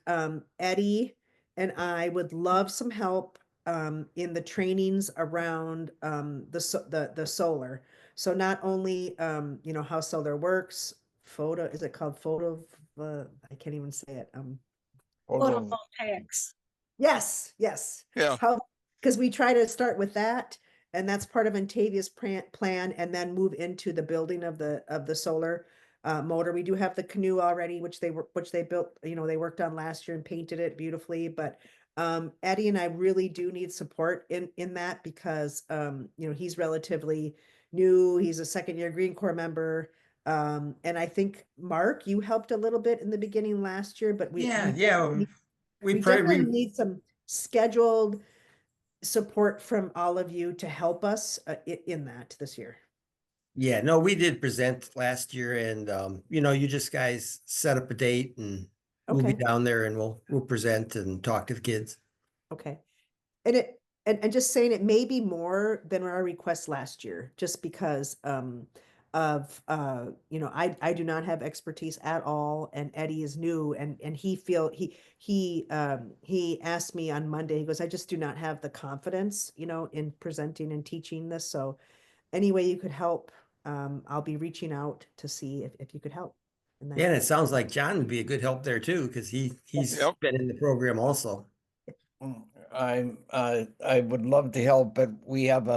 S2: Eddie and I would love some help in the trainings around the solar. So not only you know how solar works, is it called photo? I can't even say it.
S4: Photo-
S5: Photovoltaics.
S2: Yes, yes.
S1: Yeah.
S2: How, because we try to start with that, and that's part of Antavia's plan, and then move into the building of the solar motor. We do have the canoe already, which they built, you know, they worked on last year and painted it beautifully. But Eddie and I really do need support in that because you know, he's relatively new. He's a second year Green Corps member. And I think Mark, you helped a little bit in the beginning last year, but we
S7: We
S2: definitely
S7: probably,
S2: need some scheduled support from all of you to help us in that this year.
S7: yeah, no, we did present last year and, you know, you just guys set up a date and we'll be
S2: Okay.
S7: down there and we'll present and talk to the kids.
S2: Okay. And just saying it may be more than our request last year, just because of you know, I do not have expertise at all, and Eddie is new, and he asked me on Monday, he goes, I just do not have the confidence, you know, in presenting and teaching this. So any way you could help, I'll be reaching out to see if you could help in that.
S7: Yeah, and it sounds like John would be a good help there too, because he's
S1: Yep.
S7: been in the program also.
S4: I would love to help, but we have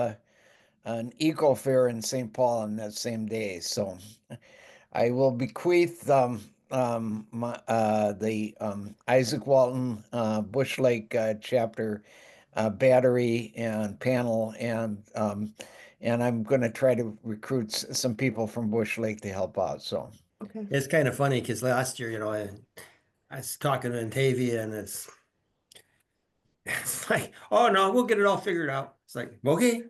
S4: an eco fair in St. Paul on that same day, so I will bequeath the Isaac Walton Bush Lake chapter battery and panel, and I'm going to try to recruit some people from Bush Lake to help out. So
S2: Okay.
S7: It's kind of funny because last year, you know, I was talking to Antavia and it's like, oh no, we'll get it all figured out. It's like, okay.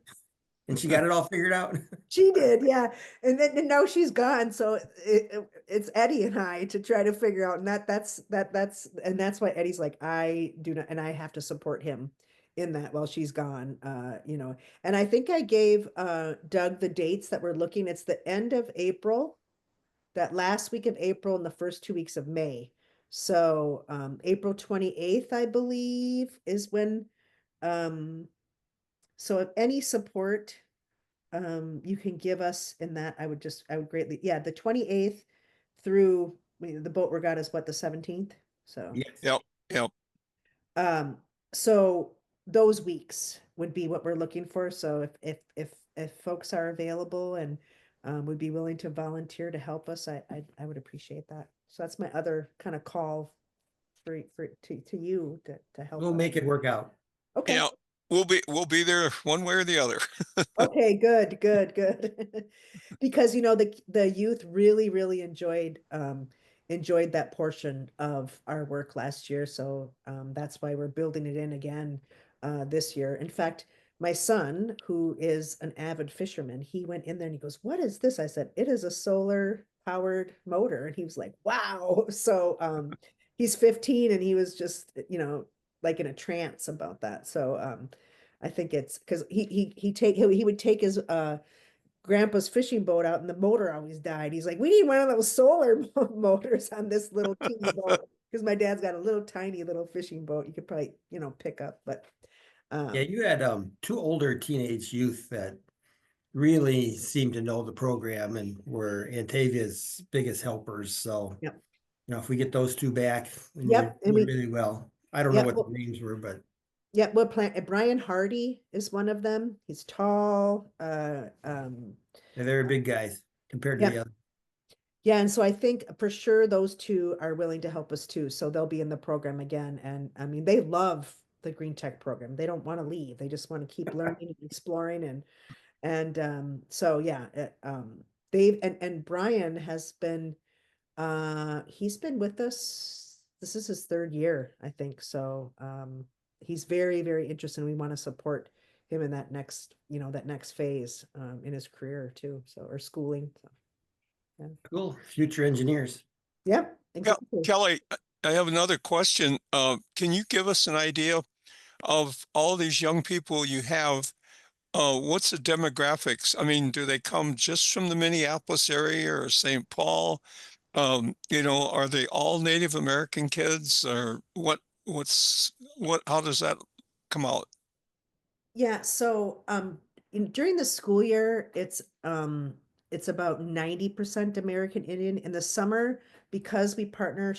S7: And she got it all figured out.
S2: She did, yeah. And then and now she's gone. So it's Eddie and I to try to figure out. And that's why Eddie's like, I do not, and I have to support him in that while she's gone. You know, and I think I gave Doug the dates that we're looking. It's the end of April, that last week of April and the first 2 weeks of May. So April 28th, I believe, is when so if any support you can give us in that, I would greatly, yeah, the 28th through the boat regatta is what, the 17th? So
S7: Yes.
S1: Yep. Yep.
S2: so those weeks would be what we're looking for. So if folks are available and would be willing to volunteer to help us, I would appreciate that. So that's my other kind of call to you to help
S7: We'll
S2: us.
S7: make it work out.
S2: Okay.
S1: Yeah. We'll be there one way or the other.
S2: Okay, good. Because you know the youth really enjoyed that portion of our work last year. So that's why we're building it in again this year. In fact, my son, who is an avid fisherman, he went in there and he goes, "What is this?" I said, "It is a solar powered motor." And he was like, "Wow." So he's 15 and he was just, you know, like in a trance about that. So I think it's because he would take his grandpa's fishing boat out and the motor always died. He's like, we need one of those solar motors on this little teeny boat, because my dad's got a little tiny little fishing boat you could probably, you know, pick up. But
S7: Yeah, you had two older teenage youth that really seemed to know the program and were Antavia's biggest helpers. So,
S2: Yep.
S7: you know, if we get those two back, then
S2: Yep,
S7: we're
S2: and
S7: doing
S2: we-
S7: really well. I don't
S2: Yep,
S7: know what
S2: well-
S7: the names were, but
S2: yeah, what Brian Hardy is one of them. He's tall.
S7: they're big guys compared to
S2: Yep.
S7: the other.
S2: Yeah, and so I think for sure those two are willing to help us too. So they'll be in the program again. And I mean, they love the Green Tech program. They don't want to leave. They just want to keep learning and exploring. And so yeah, Dave and Brian has been he's been with us. This is his third year, I think. So he's very interested, and we want to support him in that next, you know, that next phase in his career too. So, or schooling. So.
S7: Cool. Future engineers.
S2: Yep, exactly.
S1: Kelly, I have another question. Can you give us an idea of all these young people you have? What's the demographics? I mean, do they come just from the Minneapolis area or St. Paul? You know, are they all Native American kids, or how does that come out?
S2: Yeah, so during the school year, it's about 90% American Indian. In the summer, because we partner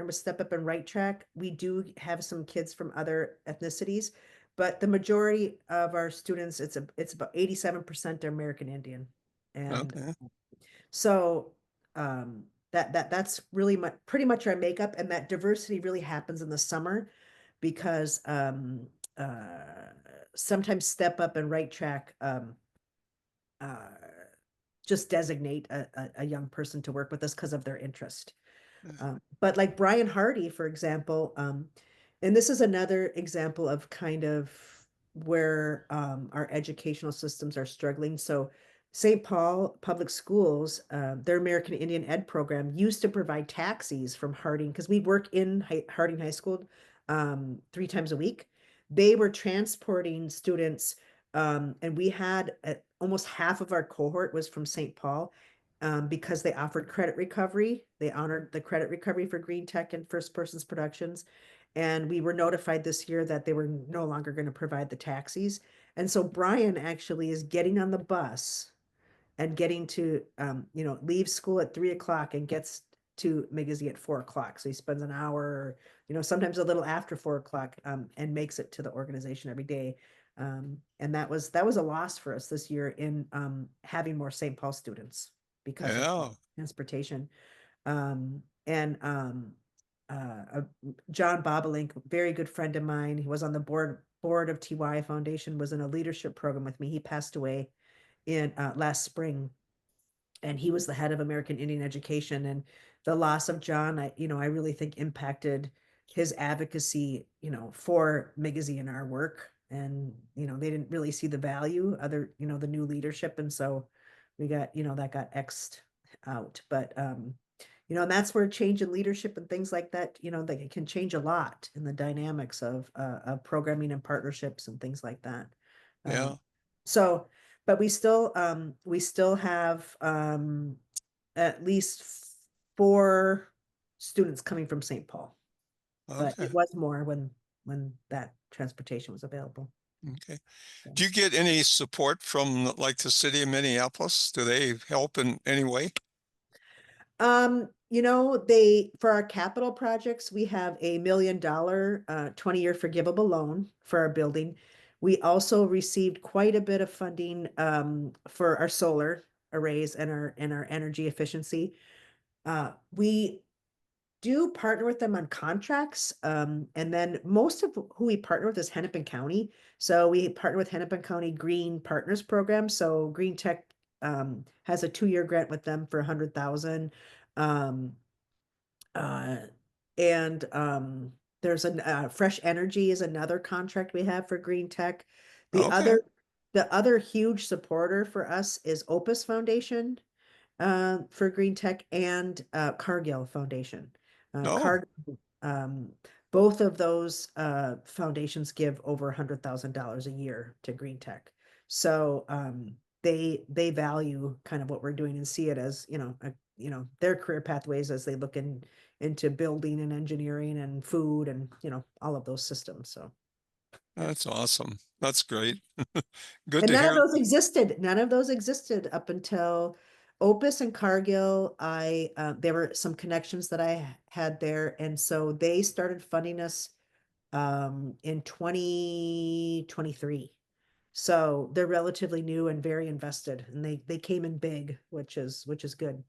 S2: with Step Up and Right Track, we do have some kids from other ethnicities, but the majority of our students, it's about 87% are American Indian. And
S1: Okay.
S2: so that's really pretty much our makeup, and that diversity really happens in the summer because uh sometimes Step Up and Right Track uh just designate a young person to work with us because of their interest. But like Brian Hardy, for example, and this is another example of kind of where our educational systems are struggling. So St. Paul Public Schools, their American Indian Ed program used to provide taxis from Harding because we work in Harding High School 3 times a week. They were transporting students, and we had almost half of our cohort was from St. Paul, because they offered credit recovery. They honored the credit recovery for Green Tech and First Persons Productions. And we were notified this year that they were no longer going to provide the taxis. And so Brian actually is getting on the bus and getting to, leave school at 3 o'clock and gets to MIGIZI at 4 o'clock. So he spends an hour, sometimes a little after 4 o'clock, and makes it to the organization every day. And that was a loss for us this year in having more St. Paul students because
S1: Yeah.
S2: of transportation. And John Bobolink, very good friend of mine, he was on the board of TY Foundation, was in a leadership program with me. He passed away in last spring, and he was the head of American Indian Education. And the loss of John, I really think impacted his advocacy, for MIGIZI and our work. And, they didn't really see the value other, the new leadership. And so we got, that got X'd out. But, and that's where change in leadership and things like that, they can change a lot in the dynamics of programming and partnerships and things like that.
S1: Yeah.
S2: So, but we still have at least 4 students coming from St. Paul, but
S1: Okay.
S2: it was more when that transportation was available.
S1: Okay. Do you get any support from like the city of Minneapolis? Do they help in any way?
S2: For our capital projects, we have a $1 million 20-year forgivable loan for our building. We also received quite a bit of funding for our solar arrays and our energy efficiency. We do partner with them on contracts. And then most of who we partner with is Hennepin County. So we partner with Hennepin County Green Partners Program. So Green Tech has a 2-year grant with them for 100,000. And there's Fresh Energy is another contract we have for Green Tech. The
S1: Okay.
S2: other huge supporter for us is Opus Foundation for Green Tech, and Cargill Foundation.
S1: Oh,
S2: Both of those foundations give over $100,000 a year to Green Tech. So they value kind of what we're doing and see it as their career pathways as they look into building and engineering and food and all of those systems. So
S1: that's awesome. That's great. Good
S2: and
S1: to
S2: none of
S1: hear.
S2: those existed. None of those existed up until Opus and Cargill. There were some connections that I had there, and so they started funding us in 2023. So they're relatively new and very invested, and they came in big, which is good.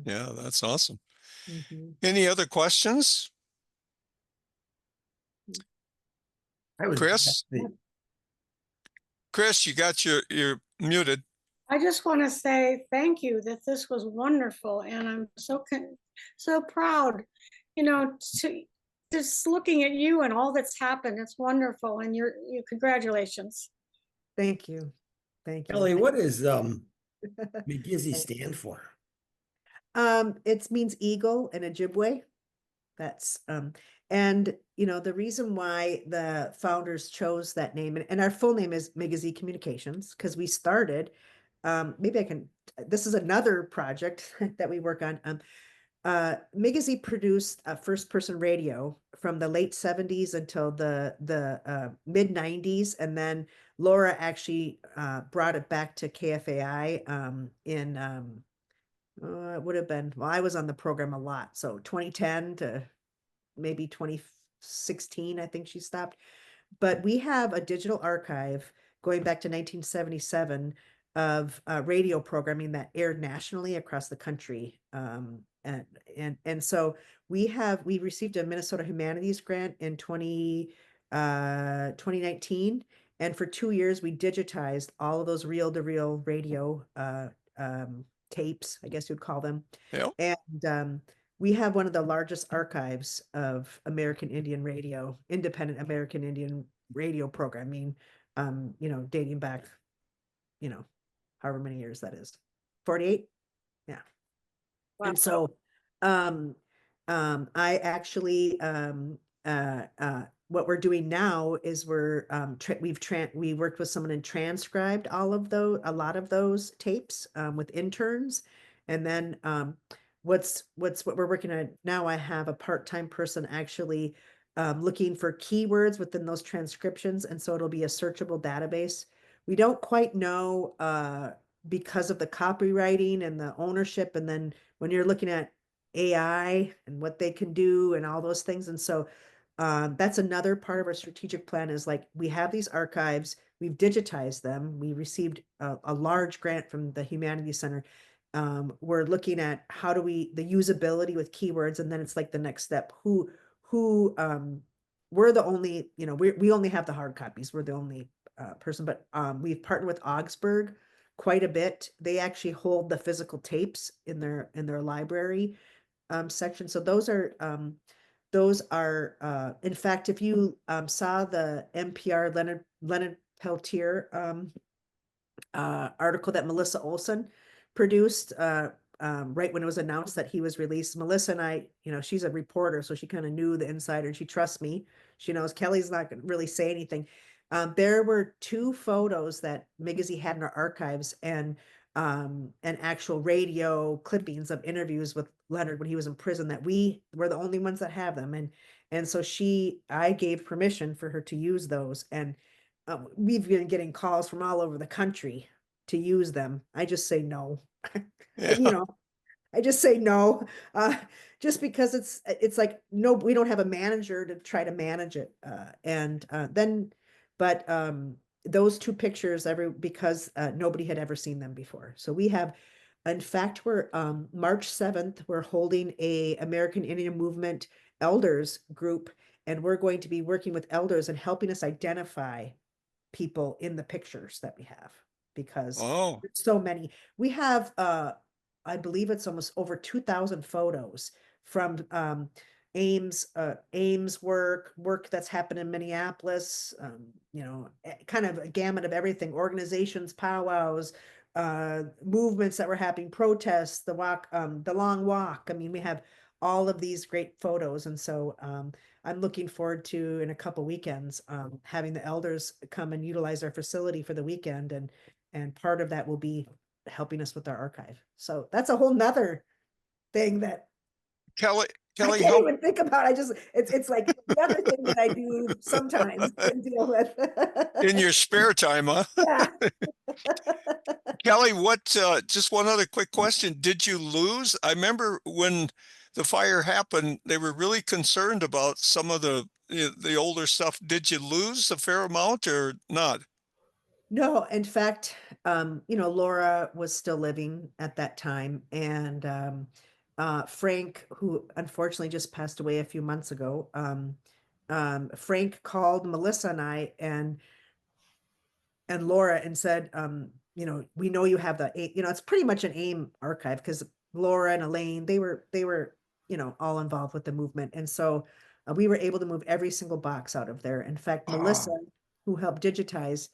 S1: Yeah, that's awesome.
S2: Mhm.
S1: Any other questions?
S7: I was
S1: Chris? Chris, you got you're muted.
S5: I just want to say thank you that this was wonderful, and I'm so proud, to just looking at you and all that's happened. It's wonderful, and you congratulations.
S2: Thank you.
S7: Kelly, what does MIGIZI stand for?
S2: It means eagle in Ojibwe. That's and the reason why the founders chose that name, and our full name is MIGIZI Communications, because we started, this is another project that we work on. MIGIZI produced a first-person radio from the late 70s until the mid-90s, and then Laura actually brought it back to KFAI in it would have been, well, I was on the program a lot, so 2010 to maybe 2016, I think she stopped. But we have a digital archive going back to 1977 of radio programming that aired nationally across the country. And so we received a Minnesota Humanities Grant in 2019. And for 2 years, we digitized all of those reel-to-reel radio tapes, I guess you'd call them.
S1: Yep.
S2: And we have one of the largest archives of American Indian radio, independent American Indian radio programming, dating back, however many years that is, 48. Yeah.
S5: Wow.
S2: And so, I actually, what we're doing now is we worked with someone and transcribed a lot of those tapes, with interns. And then, what we're working on now, I have a part-time person actually, looking for keywords within those transcriptions. And so it'll be a searchable database. We don't quite know, because of the copywriting and the ownership. And then when you're looking at AI and what they can do and all those things. And so that's another part of our strategic plan is like, we have these archives, we've digitized them. We received a large grant from the Humanities Center. We're looking at the usability with keywords. And then it's like the next step, we're the only, we only have the hard copies. We're the only person, but we've partnered with Augsburg quite a bit. They actually hold the physical tapes in their library section. So those are in fact, if you saw the NPR Leonard Peltier article that Melissa Olson produced right when it was announced that he was released, Melissa and I, she's a reporter, so she kind of knew the insider and she trusts me. She knows Kelly's not going to really say anything. There were 2 photos that MIGIZI had in our archives and actual radio clippings of interviews with Leonard when he was in prison that we were the only ones that have them. And so I gave permission for her to use those. And we've been getting calls from all over the country to use them. I just say no.
S1: Yeah.
S2: I just say no, just because it's like, no, we don't have a manager to try to manage it. But those 2 pictures because nobody had ever seen them before. So we have, in fact, we're March 7th, we're holding a American Indian Movement elders group, and we're going to be working with elders and helping us identify people in the pictures that we have, because
S1: Oh,
S2: there's so many. We have I believe it's almost over 2,000 photos from Ames work that's happened in Minneapolis, kind of a gamut of everything, organizations, powwows, movements that were happening, protests, the long walk. I mean, we have all of these great photos. And so I'm looking forward to, in a couple weekends, having the elders come and utilize our facility for the weekend. And part of that will be helping us with our archive. So that's a whole nother thing that
S1: Kelly,
S2: I can't
S1: how,
S2: even think about. It's like the other thing that I do sometimes and deal with.
S1: in your spare time, huh?
S2: Yeah.
S1: Kelly, just one other quick question. Did you lose? I remember when the fire happened, they were really concerned about some of the older stuff. Did you lose a fair amount or not?
S2: No, in fact, Laura was still living at that time, and Frank, who unfortunately just passed away a few months ago, Frank called Melissa and I and Laura and said, we know you have it's pretty much an AIM archive, because Laura and Elaine, they were, all involved with the movement. And so we were able to move every single box out of there. In fact, Melissa, who helped digitize,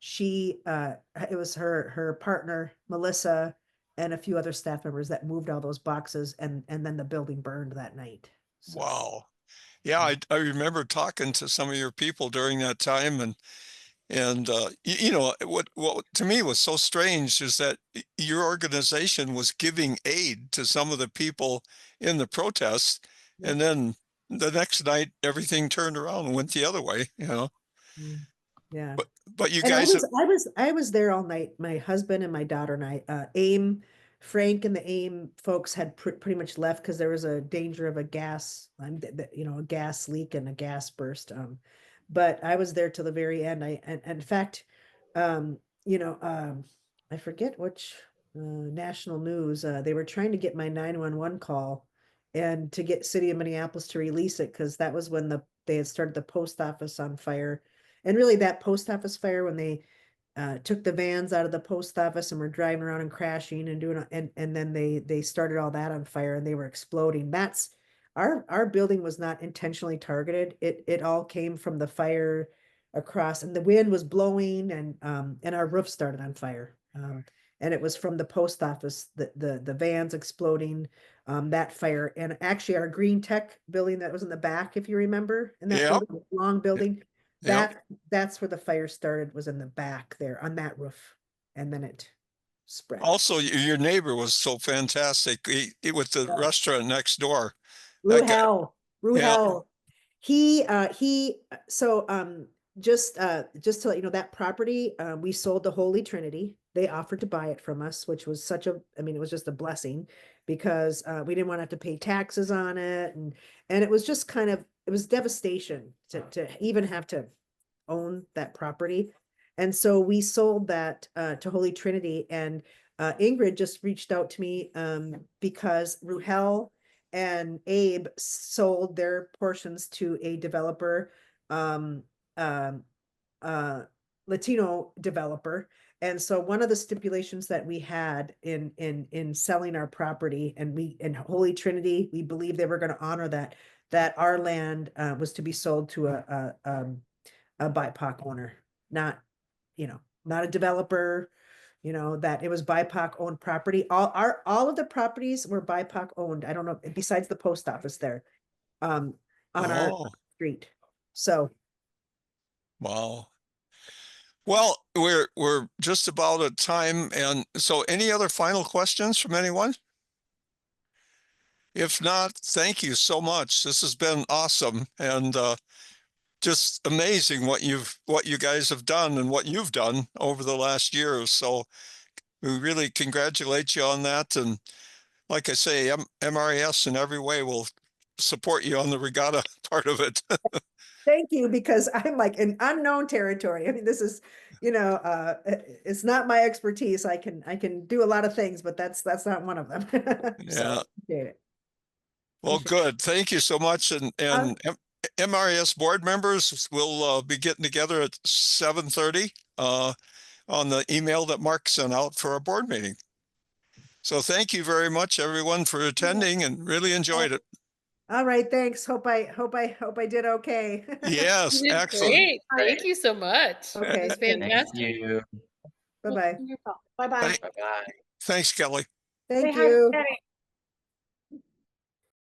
S2: it was her partner, Melissa, and a few other staff members that moved all those boxes, and then the building burned that night. So.
S1: Wow. Yeah, I remember talking to some of your people during that time, and And you know what to me was so strange is that your organization was giving aid to some of the people in the protests,
S2: Yeah.
S1: and then the next night everything turned around and went the other way. You know,
S2: Yeah.
S1: but you
S2: And
S1: guys,
S2: I was there all night. My husband and my daughter and I, Frank and the AIM folks had pretty much left because there was a danger of a gas, you know, a gas leak and a gas burst. But I was there till the very end. And in fact, you know, I forget which national news. They were trying to get my 911 call and to get City of Minneapolis to release it because that was when they had started the post office on fire. And really that post office fire when they took the vans out of the post office and were driving around and crashing and doing and then they started all that on fire and they were exploding. That's our building was not intentionally targeted. It all came from the fire across and the wind was blowing and our roof started on fire. And it was from the post office, the vans exploding, that fire. And actually our Green Tech building that was in the back, if you remember, in that
S1: Yep.
S2: building, long building,
S1: Yep.
S2: that's where the fire started, was in the back there on that roof. And then it spread.
S1: Also, your neighbor was so fantastic. With the
S2: Yeah.
S1: restaurant next door. That guy,
S2: Ruhel. Just to let you know, that property, we sold to Holy Trinity. They offered to buy it from us, which was I mean, it was just a blessing because we didn't want to have to pay taxes on it. And it was just kind of, it was devastation to even have to own that property. And so we sold that to Holy Trinity, and Ingrid just reached out to me because Ruhel and Abe sold their portions to a developer, Latino developer. And so one of the stipulations that we had in selling our property, and in Holy Trinity, we believe they were going to honor that our land was to be sold to a BIPOC owner, not, you know, not a developer, you know, that it was BIPOC owned property. All of the properties were BIPOC owned. I don't know, besides the post office there, on our street. So.
S1: wow. Well, we're just about at time. And so any other final questions from anyone? If not, thank you so much. This has been awesome. And just amazing what you guys have done and what you've done over the last year. So we really congratulate you on that. And like I say, MRES in every way will support you on the regatta part of it.
S2: Thank you, because I'm like in unknown territory. I mean, this is, you know, it's not my expertise. I can do a lot of things, but that's not one of them. So, appreciate it.
S1: Well, good. Thank you so much. And MRES board members will be getting together at 7:30 on the email that Mark sent out for our board meeting. So thank you very much, everyone, for attending, and really enjoyed it.
S2: All right, thanks. Hope I did okay.
S1: Yes,
S8: You did
S1: excellent.
S8: great. Thank you so much.
S2: Okay.
S8: It's fantastic.
S9: Thank you.
S2: Bye-bye.
S5: Bye-bye.
S1: Thanks, Kelly.
S2: Thank
S5: Say hi to
S2: you.
S5: Teddy.